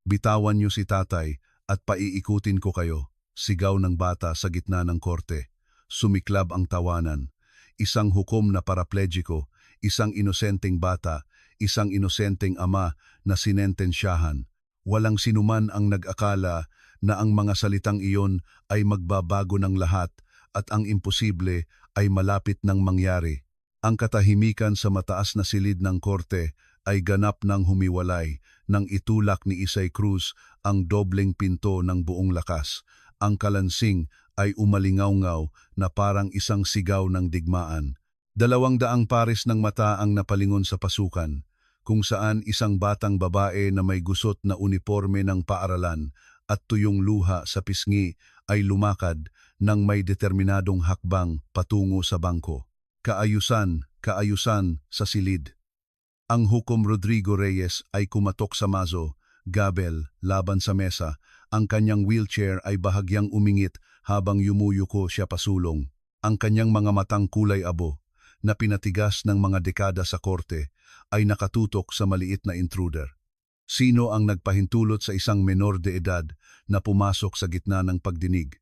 Bitawan niyo si tatay at paiikutin ko kayo, sigaw ng bata sa gitna ng korte. Sumiklab ang tawanan. Isang hukom na paraplegiko, isang inosenteng bata, isang inosenteng ama na sinentensyahan. Walang sinuman ang nag-akala na ang mga salitang iyon ay magbabago ng lahat at ang imposible ay malapit ng mangyari. Ang katahimikan sa mataas na silid ng korte ay ganap ng humiwalay nang itulak ni Isay Cruz ang dobleng pinto ng buong lakas. Ang kalansing ay umalingaw-ngaw na parang isang sigaw ng digmaan. 200 pares ng mata ang napalingon sa pasukan, kung saan isang batang babae na may gusot na uniforme ng paaralan at tuyong luha sa pisngi ay lumakad ng may determinadong hakbang patungo sa bangko. Kaayusan, kaayusan sa silid. Ang hukom Rodrigo Reyes ay kumatok sa mazo, gabel, laban sa mesa. Ang kanyang wheelchair ay bahagyang umingit habang yumuyuko siya pasulong. Ang kanyang mga matang kulay abo, na pinatigas ng mga dekada sa korte, ay nakatutok sa maliit na intruder. Sino ang nagpahintulot sa isang menor de edad na pumasok sa gitna ng pagdinig?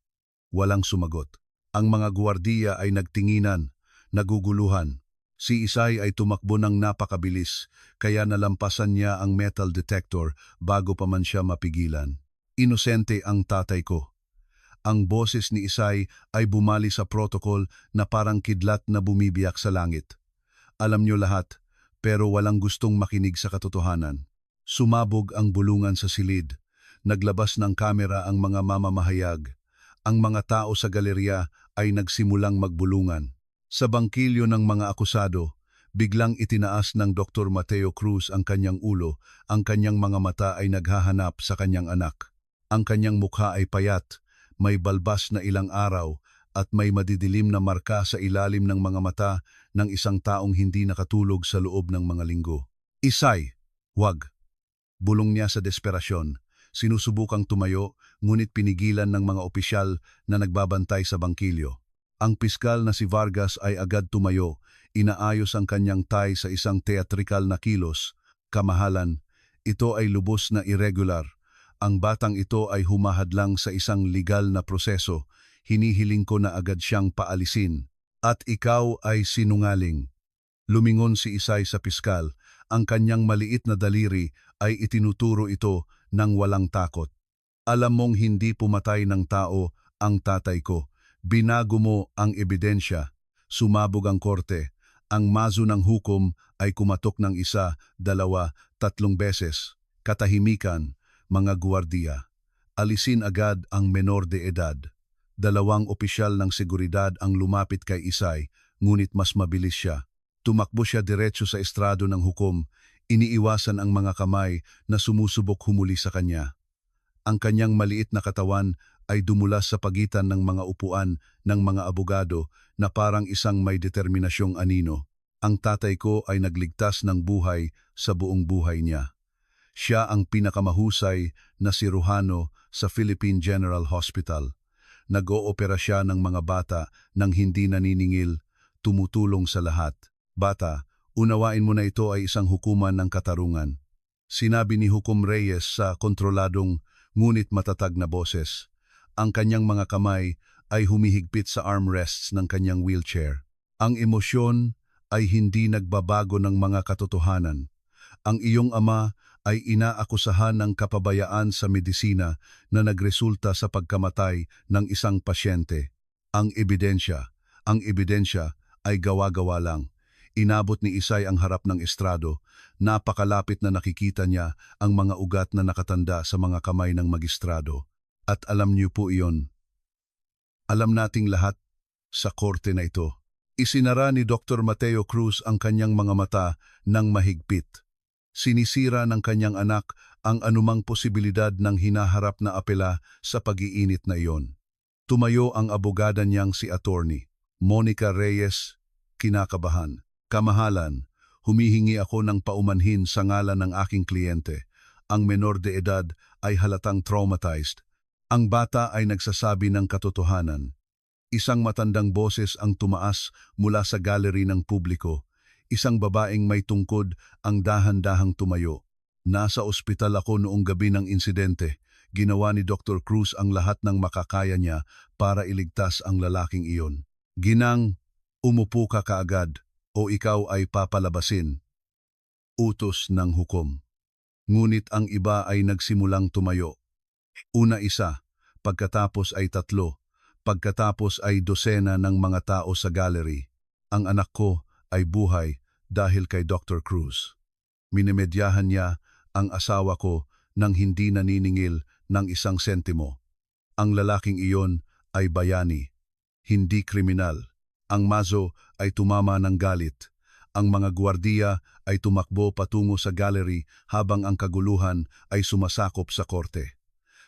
Walang sumagot. Ang mga guwardiya ay nagtinginan, naguguluhan. Si Isay ay tumakbo ng napakabilis, kaya nalampasan niya ang metal detector bago pa man siya mapigilan. Inosente ang tatay ko. Ang boses ni Isay ay bumali sa protocol na parang kidlat na bumibiyak sa langit. Alam niyo lahat, pero walang gustong makinig sa katotohanan. Sumabog ang bulungan sa silid. Naglabas ng kamera ang mga mamamahayag. Ang mga tao sa galerya ay nagsimulang magbulungan. Sa bangkilyo ng mga akusado, biglang itinaas ng Dr. Mateo Cruz ang kanyang ulo, ang kanyang mga mata ay naghahanap sa kanyang anak. Ang kanyang mukha ay payat, may balbas na ilang araw at may madidilim na marka sa ilalim ng mga mata ng isang taong hindi nakatulog sa loob ng mga linggo. Isay, wag! Bulong niya sa desperasyon. Sinusubukang tumayo, ngunit pinigilan ng mga opisyal na nagbabantay sa bangkilyo. Ang piskal na si Vargas ay agad tumayo, inaayos ang kanyang tie sa isang teatrikal na kilos. Kamahalan, ito ay lubos na irregular. Ang batang ito ay humahadlang sa isang legal na proseso. Hinihiling ko na agad siyang paalisin. At ikaw ay sinungaling. Lumingon si Isay sa piskal. Ang kanyang maliit na daliri ay itinuturo ito ng walang takot. Alam mong hindi pumatay ng tao ang tatay ko. Binago mo ang ebidensya. Sumabog ang korte. Ang mazo ng hukom ay kumatok ng 1, 2, 3 beses. Katahimikan, mga guwardiya. Alisin agad ang menor de edad. 2 opisyal ng seguridad ang lumapit kay Isay, ngunit mas mabilis siya. Tumakbo siya diretso sa estrado ng hukom. Iniiwasan ang mga kamay na sumusubok humuli sa kanya. Ang kanyang maliit na katawan ay dumulas sa pagitan ng mga upuan ng mga abogado na parang isang may determinasyong anino. Ang tatay ko ay nagligtas ng buhay sa buong buhay niya. Siya ang pinakamahusay na sirujano sa Philippine General Hospital. Nag-oopera siya ng mga bata nang hindi naniningil, tumutulong sa lahat. Bata, unawain mo na ito ay isang hukuman ng katarungan. Sinabi ni Hukom Reyes sa kontroladong ngunit matatag na boses. Ang kanyang mga kamay ay humihigpit sa armrests ng kanyang wheelchair. Ang emosyon ay hindi nagbabago ng mga katotohanan. Ang iyong ama ay inaakusahan ng kapabayaan sa medisina na nagresulta sa pagkamatay ng isang pasyente. Ang ebidensya ay gawa-gawa lang. Inabot ni Isay ang harap ng estrado. Napakalapit na nakikita niya ang mga ugat na nakatanda sa mga kamay ng magistrado. At alam niyo po iyon. Alam nating lahat sa korte na ito. Isinara ni Dr. Mateo Cruz ang kanyang mga mata ng mahigpit. Sinisira ng kanyang anak ang anumang posibilidad ng hinaharap na apela sa pag-iinit na iyon. Tumayo ang abogada niyang si Attorney Monica Reyes, kinakabahan. Kamahalan, humihingi ako ng paumanhin sa ngalan ng aking kliyente. Ang menor de edad ay halatang traumatized. Ang bata ay nagsasabi ng katotohanan. Isang matandang boses ang tumaas mula sa gallery ng publiko. Isang babaeng may tungkod ang dahan-dahang tumayo. Nasa ospital ako noong gabi ng insidente. Ginawa ni Dr. Cruz ang lahat ng makakaya niya para iligtas ang lalaking iyon. Ginang, umupo ka kaagad o ikaw ay papalabasin. Utos ng hukom. Ngunit ang iba ay nagsimulang tumayo. Una isa, pagkatapos ay tatlo, pagkatapos ay dosena ng mga tao sa gallery. Ang anak ko ay buhay dahil kay Dr. Cruz. Minimedyahan niya ang asawa ko nang hindi naniningil ng isang sentimo. Ang lalaking iyon ay bayani, hindi kriminal. Ang mazo ay tumama ng galit. Ang mga gwardiya ay tumakbo patungo sa gallery habang ang kaguluhan ay sumasakop sa korte.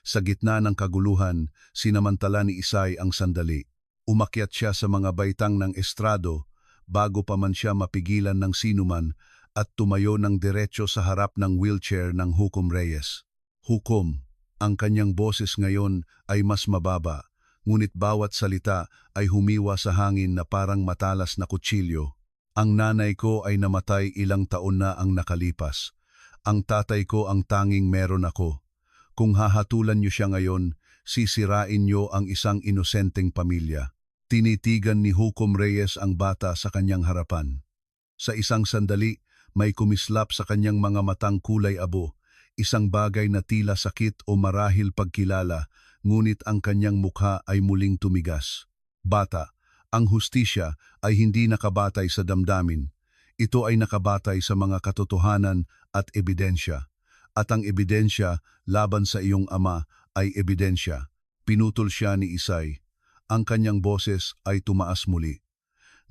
Sa gitna ng kaguluhan, sinamantala ni Isay ang sandali. Umakyat siya sa mga baitang ng estrado bago pa man siya mapigilan ng sinuman at tumayo ng diretso sa harap ng wheelchair ng Hukom Reyes. Hukom, ang kanyang boses ngayon ay mas mababa, ngunit bawat salita ay humiwa sa hangin na parang matalas na kutsilyo. Ang nanay ko ay namatay ilang taon na ang nakalipas. Ang tatay ko ang tanging meron ako. Kung hahatulan niyo siya ngayon, sisirain niyo ang isang inosenteng pamilya. Tinitigan ni Hukom Reyes ang bata sa kanyang harapan. Sa isang sandali, may kumislap sa kanyang mga matang kulay abo, isang bagay na tila sakit o marahil pagkilala, ngunit ang kanyang mukha ay muling tumigas. Bata, ang hustisya ay hindi nakabatay sa damdamin. Ito ay nakabatay sa mga katotohanan at ebidensya. At ang ebidensya laban sa iyong ama ay ebidensya. Pinutol siya ni Isay. Ang kanyang boses ay tumaas muli.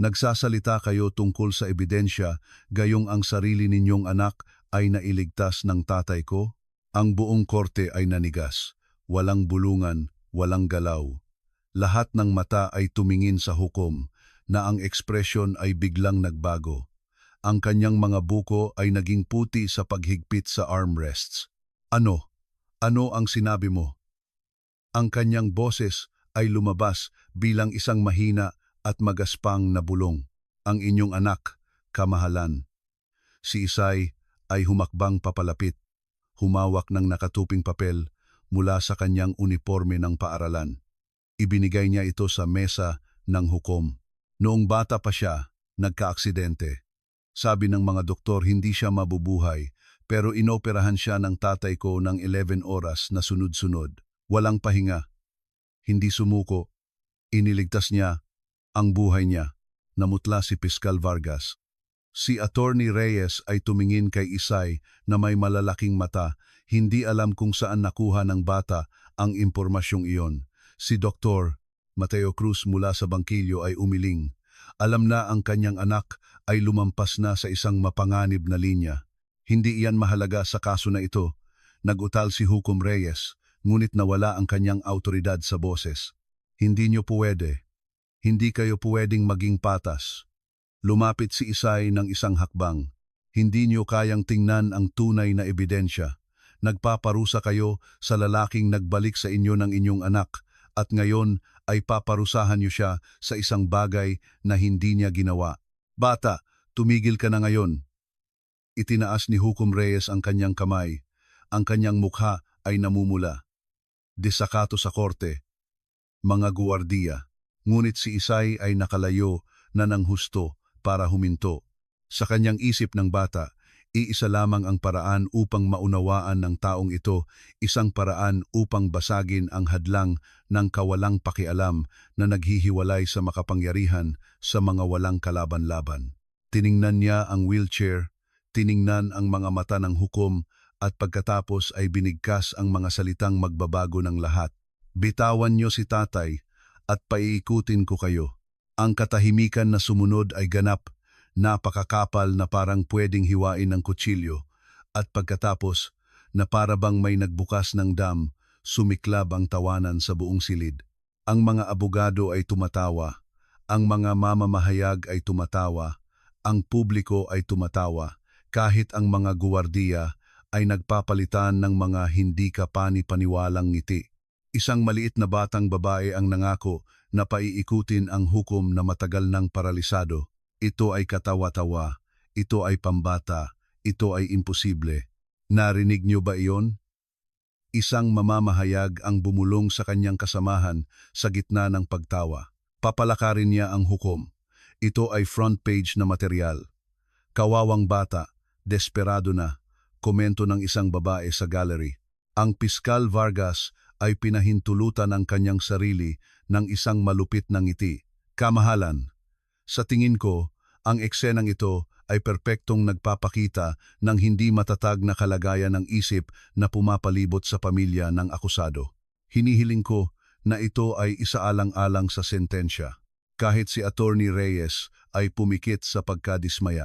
Nagsasalita kayo tungkol sa ebidensya, gayong ang sarili ninyong anak ay nailigtas ng tatay ko? Ang buong korte ay nanigas. Walang bulungan, walang galaw. Lahat ng mata ay tumingin sa hukom, na ang ekspresyon ay biglang nagbago. Ang kanyang mga buko ay naging puti sa paghigpit sa armrests. Ano? Ano ang sinabi mo? Ang kanyang boses ay lumabas bilang isang mahina at magaspang na bulong. Ang inyong anak, kamahalan. Si Isay ay humakbang papalapit, humawak ng nakatuping papel mula sa kanyang uniforme ng paaralan. Ibinigay niya ito sa mesa ng hukom. Noong bata pa siya, nagkaaksidente. Sabi ng mga doktor hindi siya mabubuhay, pero inoperahan siya ng tatay ko ng 11 oras na sunod-sunod. Walang pahinga. Hindi sumuko. Iniligtas niya ang buhay niya. Namutla si Piskal Vargas. Si Attorney Reyes ay tumingin kay Isay na may malalaking mata. Hindi alam kung saan nakuha ng bata ang impormasyong iyon. Si Dr. Mateo Cruz mula sa bangkilyo ay umiling. Alam na ang kanyang anak ay lumampas na sa isang mapanganib na linya. Hindi iyan mahalaga sa kaso na ito. Nagutal si Hukom Reyes, ngunit nawala ang kanyang autoridad sa boses. Hindi niyo pwede. Hindi kayo pwedeng maging patas. Lumapit si Isay ng isang hakbang. Hindi niyo kayang tingnan ang tunay na ebidensya. Nagpaparusa kayo sa lalaking nagbalik sa inyo ng inyong anak at ngayon ay paparusahan niyo siya sa isang bagay na hindi niya ginawa. Bata, tumigil ka na ngayon. Itinaas ni Hukom Reyes ang kanyang kamay. Ang kanyang mukha ay namumula. Desakato sa korte. Mga guwardiya. Ngunit si Isay ay nakalayo na ng husto para huminto. Sa kanyang isip ng bata, iisa lamang ang paraan upang maunawaan ng taong ito, isang paraan upang basagin ang hadlang ng kawalang pakialam na naghihiwalay sa makapangyarihan sa mga walang kalaban-laban. Tiningnan niya ang wheelchair, tiningnan ang mga mata ng hukom at pagkatapos ay binigkas ang mga salitang magbabago ng lahat. Bitawan niyo si tatay at paiikutin ko kayo. Ang katahimikan na sumunod ay ganap, napakakapal na parang pwedeng hiwain ng kutsilyo, at pagkatapos na para bang may nagbukas ng dam, sumiklab ang tawanan sa buong silid. Ang mga abogado ay tumatawa, ang mga mamamahayag ay tumatawa, ang publiko ay tumatawa, kahit ang mga guwardiya ay nagpapalitan ng mga hindi kapani-paniwalang ngiti. Isang maliit na batang babae ang nangako na paiikutin ang hukom na matagal nang paralisado. Ito ay katawa-tawa, ito ay pambata, ito ay imposible. Narinig niyo ba iyon? Isang mamamahayag ang bumulong sa kanyang kasamahan sa gitna ng pagtawa. Papalakarin niya ang hukom. Ito ay front page na material. Kawawang bata, desperado na, komento ng isang babae sa gallery. Ang Piskal Vargas ay pinahintulutan ang kanyang sarili ng isang malupit na ngiti. Kamahalan. Sa tingin ko, ang eksenang ito ay perpektong nagpapakita ng hindi matatag na kalagayan ng isip na pumapalibot sa pamilya ng akusado. Hinihiling ko na ito ay isaalang-alang sa sentensya, kahit si Attorney Reyes ay pumikit sa pagkadismaya.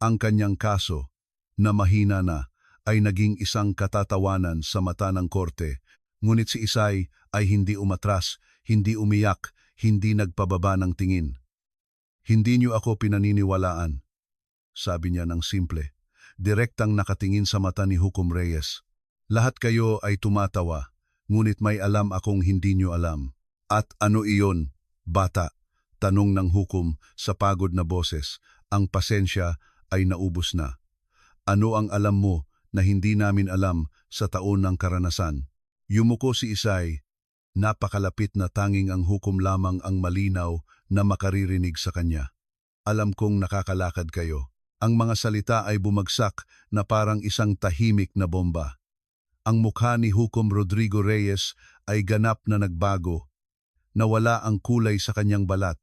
Ang kanyang kaso, na mahina na, ay naging isang katatawanan sa mata ng korte, ngunit si Isay ay hindi umatras, hindi umiyak, hindi nagpababa ng tingin. Hindi niyo ako pinaniniwalaan, sabi niya ng simple, direktang nakatingin sa mata ni Hukom Reyes. Lahat kayo ay tumatawa, ngunit may alam akong hindi niyo alam. At ano iyon, bata? Tanong ng hukom sa pagod na boses. Ang pasensya ay naubos na. Ano ang alam mo na hindi namin alam sa taon ng karanasan? Yumuko si Isay. Napakalapit na tanging ang hukom lamang ang malinaw na makaririnig sa kanya. Alam kong nakakalakad kayo. Ang mga salita ay bumagsak na parang isang tahimik na bomba. Ang mukha ni Hukom Rodrigo Reyes ay ganap na nagbago. Nawala ang kulay sa kanyang balat.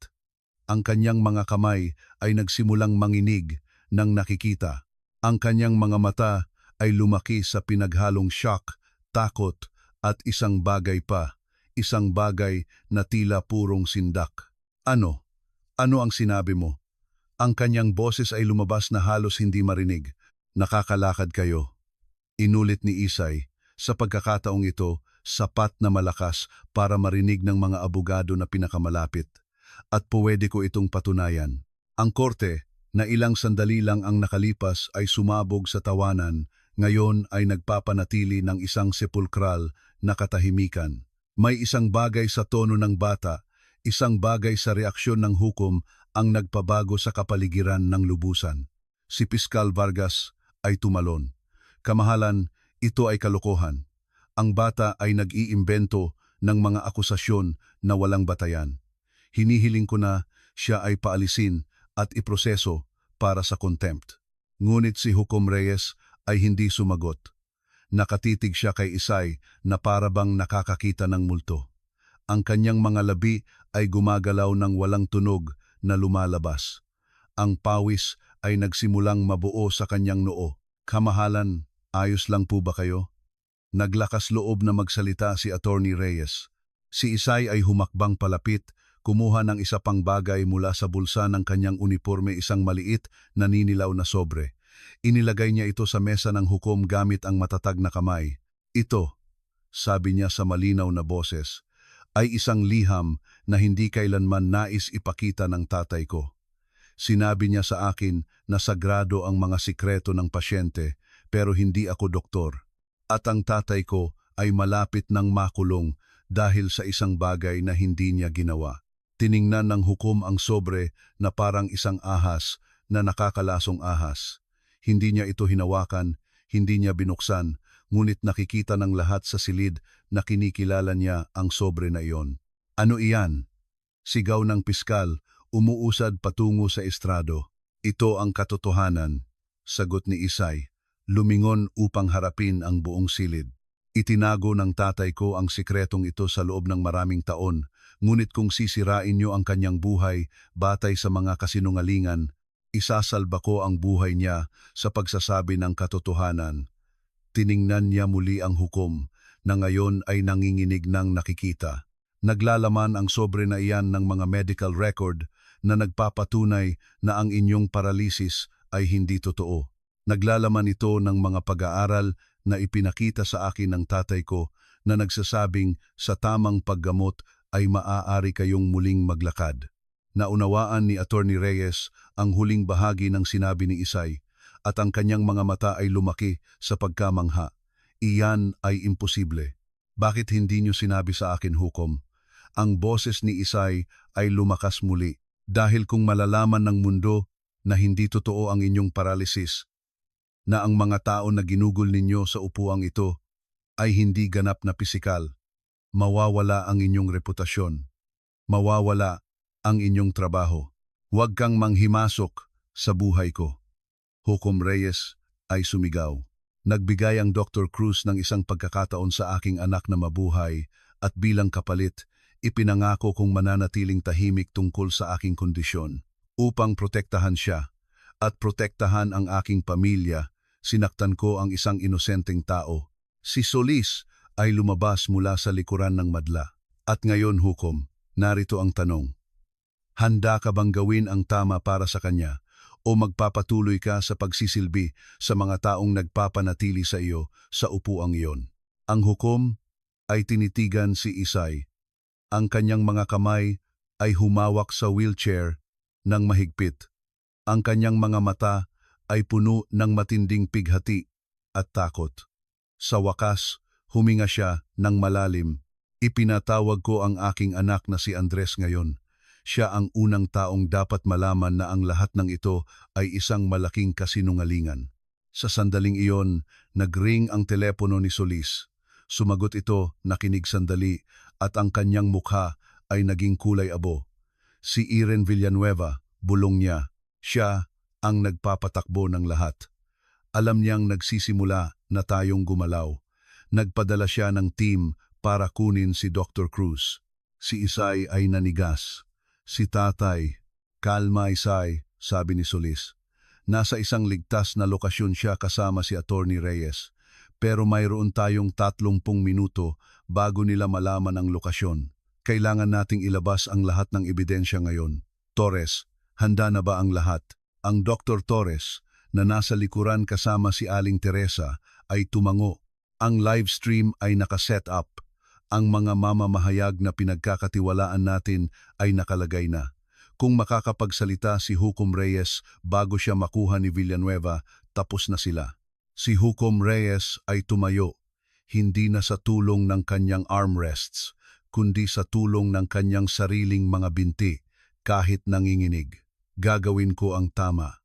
Ang kanyang mga kamay ay nagsimulang manginig nang nakikita. Ang kanyang mga mata ay lumaki sa pinaghalong shock, takot at isang bagay pa. Isang bagay na tila purong sindak. Ano? Ano ang sinabi mo? Ang kanyang boses ay lumabas na halos hindi marinig. Nakakalakad kayo. Inulit ni Isay. Sa pagkakataong ito, sapat na malakas para marinig ng mga abogado na pinakamalapit. At pwede ko itong patunayan. Ang korte, na ilang sandali lang ang nakalipas ay sumabog sa tawanan, ngayon ay nagpapanatili ng isang sepulkral na katahimikan. May isang bagay sa tono ng bata, isang bagay sa reaksyon ng hukom ang nagpabago sa kapaligiran ng lubusan. Si Piskal Vargas ay tumalon. Kamahalan, ito ay kalokohan. Ang bata ay nag-iimbento ng mga akusasyon na walang batayan. Hinihiling ko na siya ay paalisin at iproseso para sa contempt. Ngunit si Hukom Reyes ay hindi sumagot. Nakatitig siya kay Isay na parabang nakakakita ng multo. Ang kanyang mga labi ay gumagalaw ng walang tunog na lumalabas. Ang pawis ay nagsimulang mabuo sa kanyang noo. Kamahalan, ayos lang po ba kayo? Naglakas loob na magsalita si Attorney Reyes. Si Isay ay humakbang palapit, kumuha ng isa pang bagay mula sa bulsa ng kanyang uniforme, isang maliit, naninilaw na sobre. Inilagay niya ito sa mesa ng hukom gamit ang matatag na kamay. Ito, sabi niya sa malinaw na boses, ay isang liham na hindi kailanman nais ipakita ng tatay ko. Sinabi niya sa akin na sagrado ang mga sikreto ng pasyente pero hindi ako doktor. At ang tatay ko ay malapit ng makulong dahil sa isang bagay na hindi niya ginawa. Tiningnan ng hukom ang sobre na parang isang ahas na nakakalasong ahas. Hindi niya ito hinawakan, hindi niya binuksan, ngunit nakikita ng lahat sa silid na kinikilala niya ang sobre na iyon. Ano iyan? Sigaw ng piskal, umuusad patungo sa estrado. Ito ang katotohanan, sagot ni Isay. Lumingon upang harapin ang buong silid. Itinago ng tatay ko ang sikretong ito sa loob ng maraming taon, ngunit kung sisirain niyo ang kanyang buhay batay sa mga kasinungalingan, isasalba ko ang buhay niya sa pagsasabi ng katotohanan. Tiningnan niya muli ang hukom na ngayon ay nanginginig ng nakikita. Naglalaman ang sobre na iyan ng mga medical record na nagpapatunay na ang inyong paralysis ay hindi totoo. Naglalaman ito ng mga pag-aaral na ipinakita sa akin ng tatay ko na nagsasabing sa tamang paggamot ay maaari kayong muling maglakad. Naunawaan ni Attorney Reyes ang huling bahagi ng sinabi ni Isay at ang kanyang mga mata ay lumaki sa pagkamangha. Iyan ay imposible. Bakit hindi niyo sinabi sa akin, hukom? Ang boses ni Isay ay lumakas muli dahil kung malalaman ng mundo na hindi totoo ang inyong paralysis, na ang mga tao na ginugol ninyo sa upuang ito ay hindi ganap na pisikal. Mawawala ang inyong reputasyon. Mawawala ang inyong trabaho. Huwag kang manghimasok sa buhay ko. Hukom Reyes ay sumigaw. Nagbigay ang Dr. Cruz ng isang pagkakataon sa aking anak na mabuhay at bilang kapalit, ipinangako kong mananatiling tahimik tungkol sa aking kondisyon. Upang protektahan siya at protektahan ang aking pamilya, sinaktan ko ang isang inosenteng tao. Si Solis ay lumabas mula sa likuran ng madla. At ngayon, hukom, narito ang tanong. Handa ka bang gawin ang tama para sa kanya o magpapatuloy ka sa pagsisilbi sa mga taong nagpapanatili sa iyo sa upuang iyon? Ang hukom ay tinitigan si Isay. Ang kanyang mga kamay ay humawak sa wheelchair ng mahigpit. Ang kanyang mga mata ay puno ng matinding pighati at takot. Sa wakas, huminga siya ng malalim. Ipinatawag ko ang aking anak na si Andres ngayon. Siya ang unang taong dapat malaman na ang lahat ng ito ay isang malaking kasinungalingan. Sa sandaling iyon, nagring ang telepono ni Solis. Sumagot ito, nakinig sandali, at ang kanyang mukha ay naging kulay abo. Si Irene Villanueva, bulong niya. Siya ang nagpapatakbo ng lahat. Alam niyang nagsisimula na tayong gumalaw. Nagpadala siya ng team para kunin si Dr. Cruz. Si Isay ay nanigas. Si tatay, kalma Isay, sabi ni Solis. Nasa isang ligtas na lokasyon siya kasama si Attorney Reyes. Pero mayroon tayong 30 minuto bago nila malaman ang lokasyon. Kailangan nating ilabas ang lahat ng ebidensya ngayon. Torres, handa na ba ang lahat? Ang Dr. Torres, na nasa likuran kasama si Aling Teresa, ay tumango. Ang live stream ay nakaset up. Ang mga mamamahayag na pinagkakatiwalaan natin ay nakalagay na. Kung makakapagsalita si Hukom Reyes bago siya makuha ni Villanueva, tapos na sila. Si Hukom Reyes ay tumayo, hindi na sa tulong ng kanyang armrests, kundi sa tulong ng kanyang sariling mga binti, kahit nanginginig. Gagawin ko ang tama.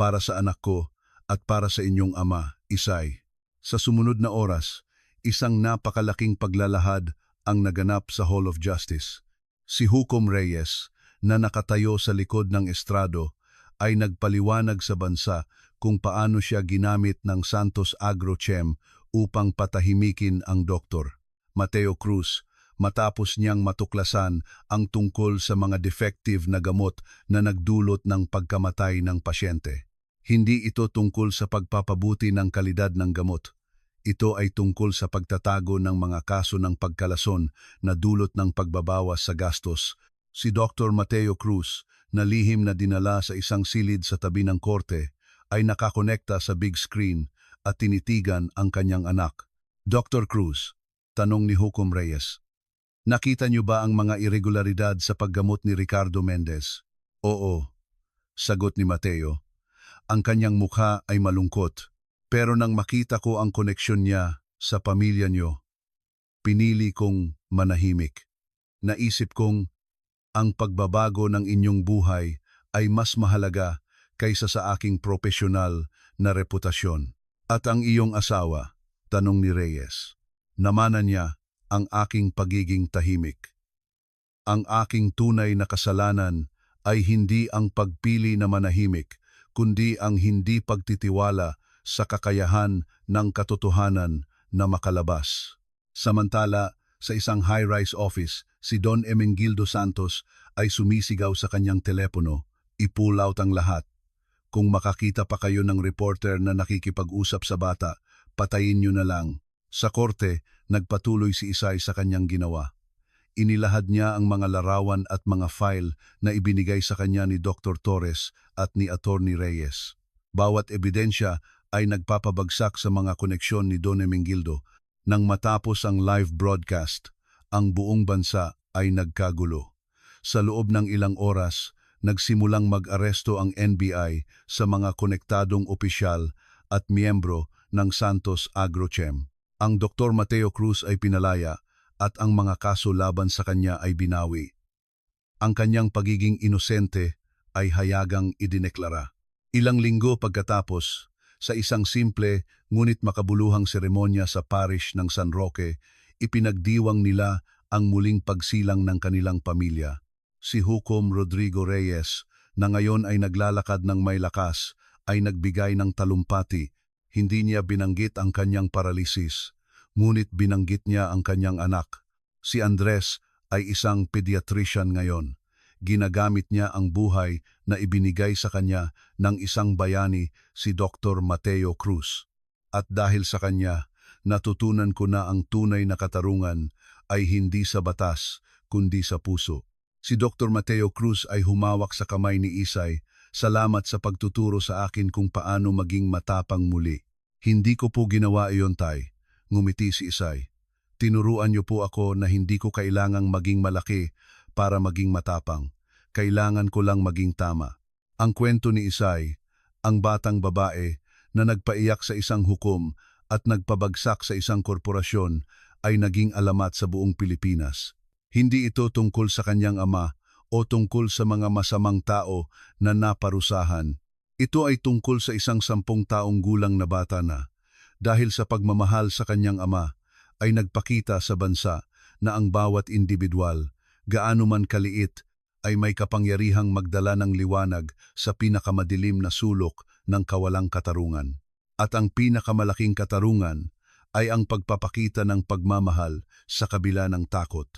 Para sa anak ko at para sa inyong ama, Isay. Sa sumunod na oras, isang napakalaking paglalahad ang naganap sa Hall of Justice. Si Hukom Reyes, na nakatayo sa likod ng estrado, ay nagpaliwanag sa bansa kung paano siya ginamit ng Santos Agrochem upang patahimikin ang Dr. Mateo Cruz, matapos niyang matuklasan ang tungkol sa mga defective na gamot na nagdulot ng pagkamatay ng pasyente. Hindi ito tungkol sa pagpapabuti ng kalidad ng gamot. Ito ay tungkol sa pagtatago ng mga kaso ng pagkalason na dulot ng pagbabawas sa gastos. Si Dr. Mateo Cruz, na lihim na dinala sa isang silid sa tabi ng korte, ay nakakonekta sa big screen at tinitigan ang kanyang anak. Dr. Cruz, tanong ni Hukom Reyes, nakita niyo ba ang mga irregularidad sa paggamot ni Ricardo Mendez? Oo, sagot ni Mateo. Ang kanyang mukha ay malungkot. Pero nang makita ko ang koneksyon niya sa pamilya niyo, pinili kong manahimik. Naisip kong ang pagbabago ng inyong buhay ay mas mahalaga kaysa sa aking profesional na reputasyon. At ang iyong asawa, tanong ni Reyes, namanan niya ang aking pagiging tahimik. Ang aking tunay na kasalanan ay hindi ang pagpili na manahimik, kundi ang hindi pagtitiwala sa kakayahan ng katotohanan na makalabas. Samantala, sa isang high-rise office, si Don Emengildo Santos ay sumisigaw sa kanyang telepono, i-pull out ang lahat. Kung makakita pa kayo ng reporter na nakikipag-usap sa bata, patayin nyo na lang. Sa korte, nagpatuloy si Isay sa kanyang ginawa. Inilahad niya ang mga larawan at mga file na ibinigay sa kanya ni Dr. Torres at ni Attorney Reyes. Bawat ebidensya ay nagpapabagsak sa mga koneksyon ni Don Emengildo. Nang matapos ang live broadcast, ang buong bansa ay nagkagulo. Sa loob ng ilang oras, nagsimulang mag-aresto ang NBI sa mga konektadong opisyal at miyembro ng Santos Agrochem. Ang Dr. Mateo Cruz ay pinalaya at ang mga kaso laban sa kanya ay binawi. Ang kanyang pagiging inosente ay hayagang idineklara. Ilang linggo pagkatapos, Sa isang simple ngunit makabuluhang seremonya sa parish ng San Roque, ipinagdiwang nila ang muling pagsilang ng kanilang pamilya. Si Hukom Rodrigo Reyes, na ngayon ay naglalakad ng may lakas, ay nagbigay ng talumpati. Hindi niya binanggit ang kanyang paralisis, ngunit binanggit niya ang kanyang anak. Si Andres ay isang pediatrician ngayon. Ginagamit niya ang buhay na ibinigay sa kanya ng isang bayani, si Dr. Mateo Cruz. At dahil sa kanya, natutunan ko na ang tunay na katarungan ay hindi sa batas, kundi sa puso. Si Dr. Mateo Cruz ay humawak sa kamay ni Isay. Salamat sa pagtuturo sa akin kung paano maging matapang muli. Hindi ko po ginawa iyon, Tay. Ngumiti si Isay. Tinuruan niyo po ako na hindi ko kailangang maging malaki para maging matapang. Kailangan ko lang maging tama. Ang kwento ni Isay, ang batang babae na nagpaiyak sa isang hukom at nagpabagsak sa isang korporasyon, ay naging alamat sa buong Pilipinas. Hindi ito tungkol sa kanyang ama o tungkol sa mga masamang tao na naparusahan. Ito ay tungkol sa isang 10 taong gulang na bata na, dahil sa pagmamahal sa kanyang ama, ay nagpakita sa bansa na ang bawat individual, gaano man kaliit, ay may kapangyarihang magdala ng liwanag sa pinakamadilim na sulok ng kawalang katarungan. At ang pinakamalaking katarungan ay ang pagpapakita ng pagmamahal sa kabila ng takot.